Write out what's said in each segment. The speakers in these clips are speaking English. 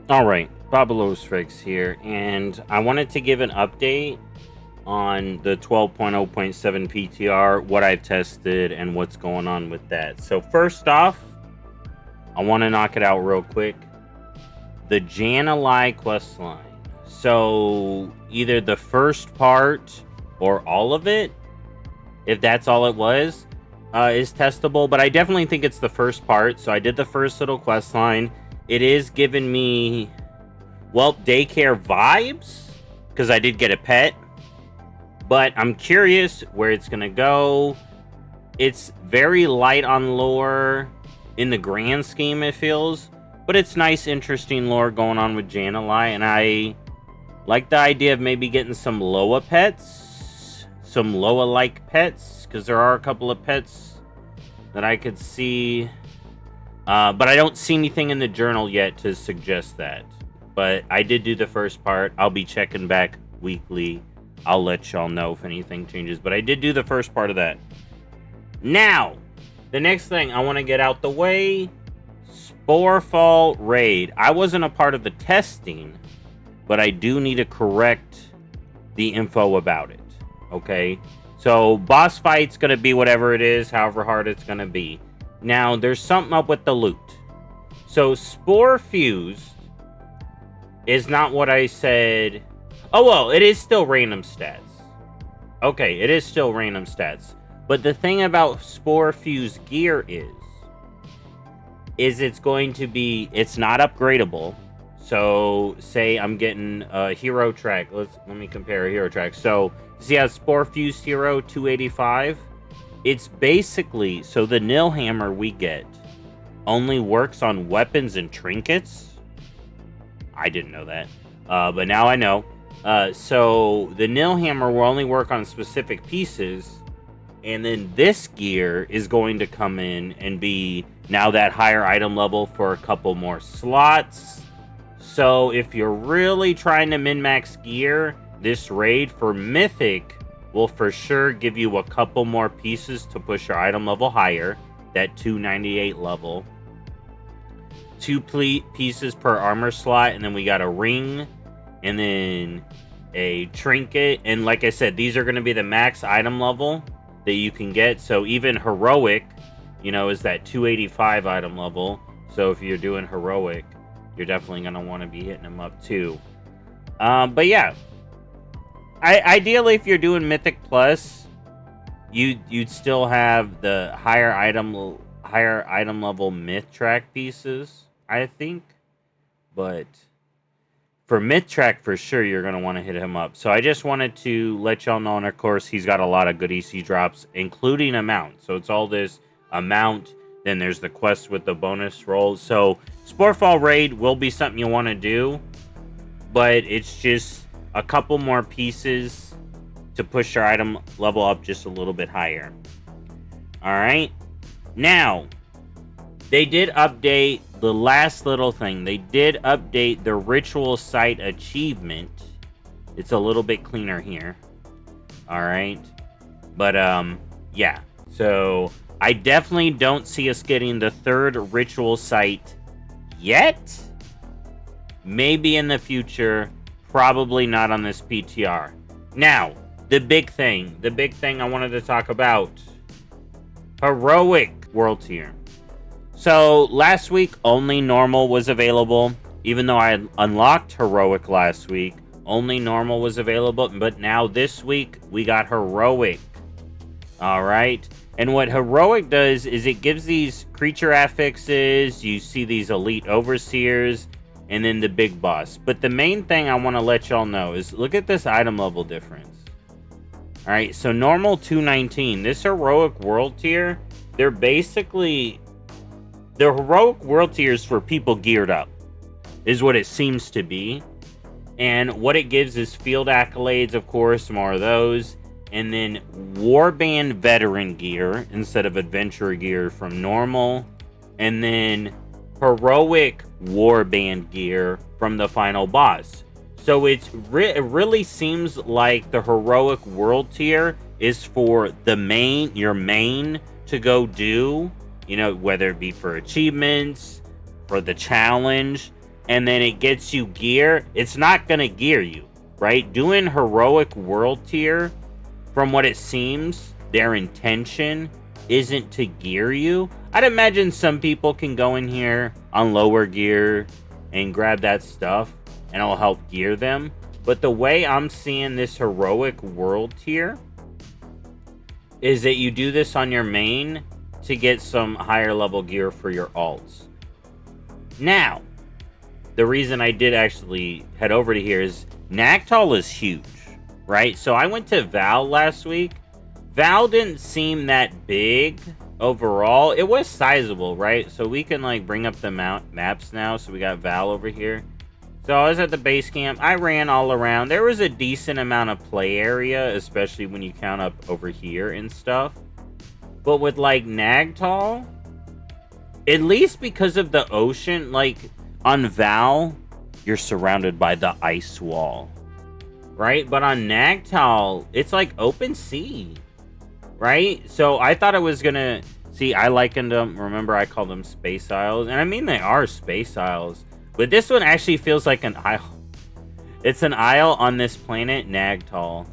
Alright, BobalosRex here, and I wanted to give an update on the 12.0.7 PTR, what I've tested, and what's going on with that. So first off, I want to knock it out real quick. The Janalai questline. So either the first part or all of it, if that's all it was, is testable. But I definitely think it's the first part. So I did the first little questline. It is giving me, well, daycare vibes, because I did get a pet. But I'm curious where it's going to go. It's very light on lore in the grand scheme, it feels. But it's nice, interesting lore going on with Janalai. And I like the idea of maybe getting some Loa pets. Some Loa-like pets. Because there are a couple of pets that I could see. But I don't see anything in the journal yet to suggest that. But I did do the first part. I'll be checking back weekly. I'll let y'all know if anything changes. But I did do the first part of that. Now, the next thing I want to get out the way. Sporefall Raid. I wasn't a part of the testing. But I do need to correct the info about it. Okay? So, boss fight's going to be whatever it is. However hard it's going to be. Now, there's something up with the loot. So, Spore Fused is not what I said. Oh, well, it is still random stats. Okay, it is still random stats. But the thing about Spore Fused gear is it's going to be, it's not upgradable. So, say I'm getting a hero track. Let me compare a hero track. So, see how Spore Fused hero 285? It's basically, so the Nil Hammer we get only works on weapons and trinkets. I didn't know that, but now I know. So the Nil Hammer will only work on specific pieces, and then this gear is going to come in and be now that higher item level for a couple more slots. So if you're really trying to min-max gear, this raid for Mythic will for sure give you a couple more pieces to push your item level higher, that 298 level. 2 pieces per armor slot, and then we got a ring, and then a trinket. And like I said, these are going to be the max item level that you can get. So even heroic, is that 285 item level. So if you're doing heroic, you're definitely going to want to be hitting them up too. But yeah. Ideally, if you're doing Mythic Plus, you'd still have the higher item level Myth Track pieces, I think. But for Myth Track, for sure, you're going to want to hit him up. So I just wanted to let y'all know, and of course, he's got a lot of good EC drops, including amount. So it's all this amount. Then there's the quest with the bonus rolls. So Sporefall Raid will be something you want to do, but it's just a couple more pieces to push your item level up just a little bit higher. Alright. Now, they did update the last little thing. They did update the ritual site achievement. It's a little bit cleaner here. Alright. But, yeah. So, I definitely don't see us getting the third ritual site yet. Maybe in the future. Probably not on this PTR. Now, the big thing I wanted to talk about. Heroic World Tier. So, last week, only Normal was available. Even though I had unlocked Heroic last week, only Normal was available. But now, this week, we got Heroic. Alright? And what Heroic does is it gives these creature affixes. You see these Elite Overseers. And then the big boss. But the main thing I want to let y'all know is look at this item level difference. Alright, so normal 219. This heroic world tier, they're basically... the heroic world tiers for people geared up. Is what it seems to be. And what it gives is field accolades, of course, more of those. And then warband veteran gear instead of adventurer gear from normal. And then heroic warband gear from the final boss. So it really seems like the heroic world tier is for your main to go do, whether it be for achievements, for the challenge. and then it gets you gear, it's not gonna gear you, right? Doing heroic world tier, from what it seems, their intention isn't to gear you. I'd imagine some people can go in here on lower gear and grab that stuff, and it'll help gear them. But the way I'm seeing this heroic world tier is that you do this on your main to get some higher level gear for your alts. Now, the reason I did actually head over to here is Nagtal is huge, right? So I went to Val last week. Val didn't seem that big overall. It was sizable, right? So we can like bring up the maps now. So we got Val over here. So I was at the base camp. I ran all around. There was a decent amount of play area, especially when you count up over here and stuff. But with like Nagtal, at least because of the ocean, like on Val, you're surrounded by the ice wall, right? But on Nagtal, it's like open sea, right? So I thought it was gonna, see, I likened them, remember I called them space isles, and I mean they are space isles, but this one actually feels like an isle. It's an isle on this planet, Nagtal.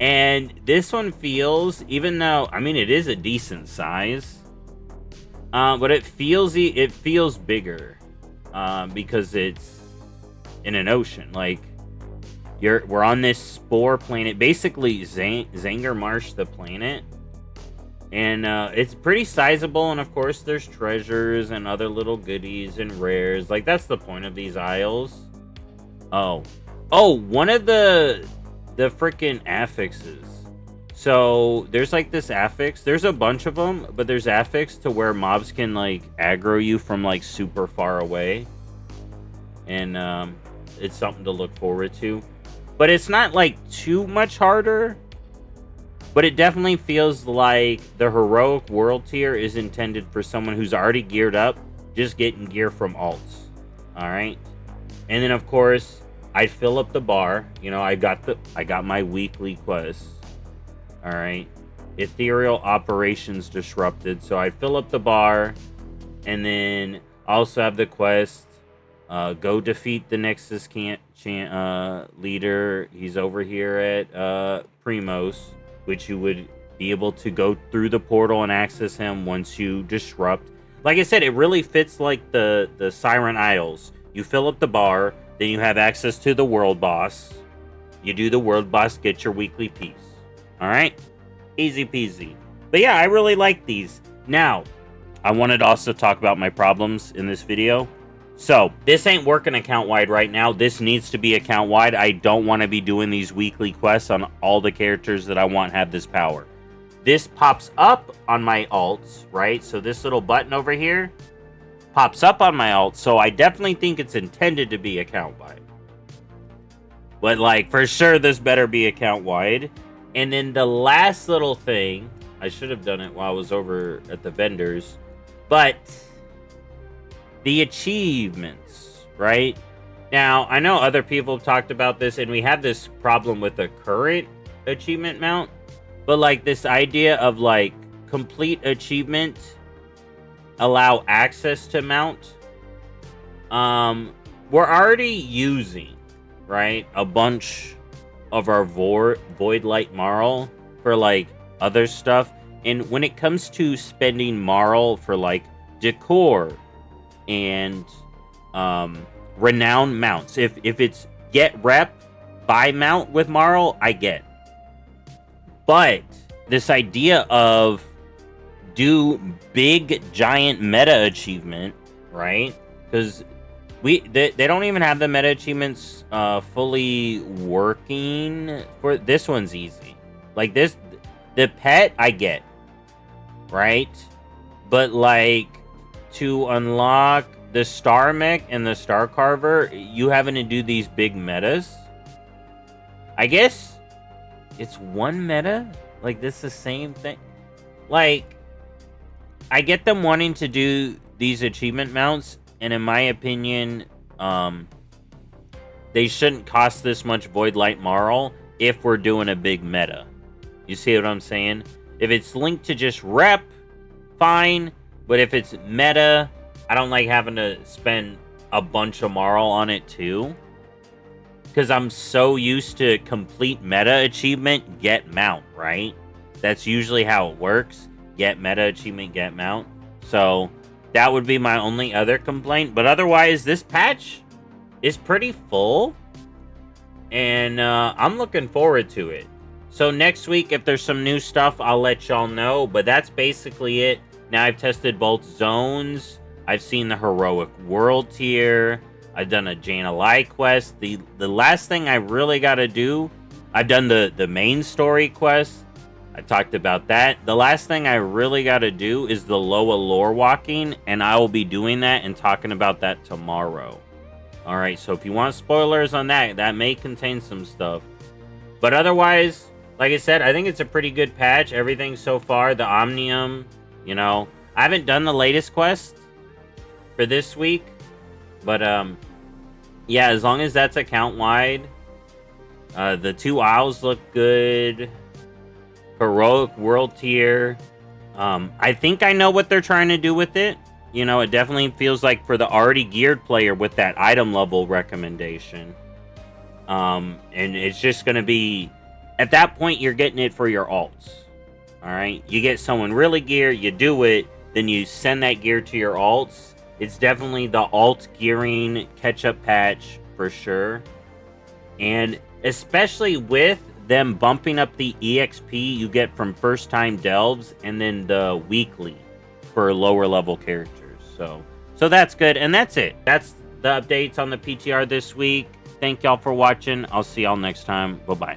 And this one feels, even though, I mean, it is a decent size, but it feels bigger because it's in an ocean. Like, we're on this spore planet, basically Zanger Marsh the planet, and it's pretty sizable. And of course, there's treasures and other little goodies and rares. Like, that's the point of these isles. Oh, one of the freaking affixes. So there's like this affix. There's a bunch of them, but there's affix to where mobs can like aggro you from like super far away, and it's something to look forward to. But it's not like too much harder. But it definitely feels like the heroic world tier is intended for someone who's already geared up, just getting gear from alts. All right, and then of course I fill up the bar. You know, I got my weekly quest. All right, ethereal operations disrupted. So I fill up the bar, and then also have the quest. Go defeat the Nexus leader. He's over here at Primos, which you would be able to go through the portal and access him once you disrupt. Like I said, it really fits like the Siren Isles. You fill up the bar, then you have access to the world boss. You do the world boss, get your weekly piece. All right, easy peasy. But yeah, I really like these. Now, I wanted to also talk about my problems in this video. So, this ain't working account-wide right now. This needs to be account-wide. I don't want to be doing these weekly quests on all the characters that I want have this power. This pops up on my alts, right? So this little button over here pops up on my alts. So I definitely think it's intended to be account-wide. But, like, for sure, this better be account-wide. And then the last little thing, I should have done it while I was over at the vendors, but the achievements, right? Now, I know other people have talked about this, and we have this problem with the current achievement mount, but like this idea of like complete achievement, allow access to mount, we're already using, right, a bunch of our Void Light Marl for like other stuff. And when it comes to spending Marl for like decor and renowned mounts, if it's get rep, buy mount with Marl, I get. But this idea of do big giant meta achievement, right? Because they don't even have the meta achievements fully working. For this one's easy. Like this, the pet I get, right? But like to unlock the Star Mech and the Star Carver, you having to do these big metas. I guess it's one meta. Like this, the same thing. Like I get them wanting to do these achievement mounts. And in my opinion, they shouldn't cost this much Void Light Marl if we're doing a big meta. You see what I'm saying? If it's linked to just rep, fine. But if it's meta, I don't like having to spend a bunch of moral on it too. Because I'm so used to complete meta achievement, get mount, right? That's usually how it works. Get meta achievement, get mount. So that would be my only other complaint. But otherwise, this patch is pretty full. And I'm looking forward to it. So next week, if there's some new stuff, I'll let y'all know. But that's basically it. Now I've tested both zones. I've seen the heroic world tier. I've done a Jaina Lai quest. The last thing I really got to do, I've done the main story quest. I talked about that. The last thing I really got to do is the Loa lore walking, and I will be doing that and talking about that tomorrow. All right, so if you want spoilers on that, that may contain some stuff. But otherwise, like I said, I think it's a pretty good patch. Everything so far, the Omnium, you know. I haven't done the latest quest for this week. But, yeah, as long as that's account-wide. The 2 owls look good. Heroic world tier. I think I know what they're trying to do with it. You know, it definitely feels like for the already geared player with that item level recommendation. And it's just going to be... At that point, you're getting it for your alts. Alright? You get someone really geared, you do it, then you send that gear to your alts. It's definitely the alt gearing catch-up patch for sure. And especially with them bumping up the EXP you get from first-time delves and then the weekly for lower level characters. So that's good. And that's it. That's the updates on the PTR this week. Thank y'all for watching. I'll see y'all next time. Bye-bye.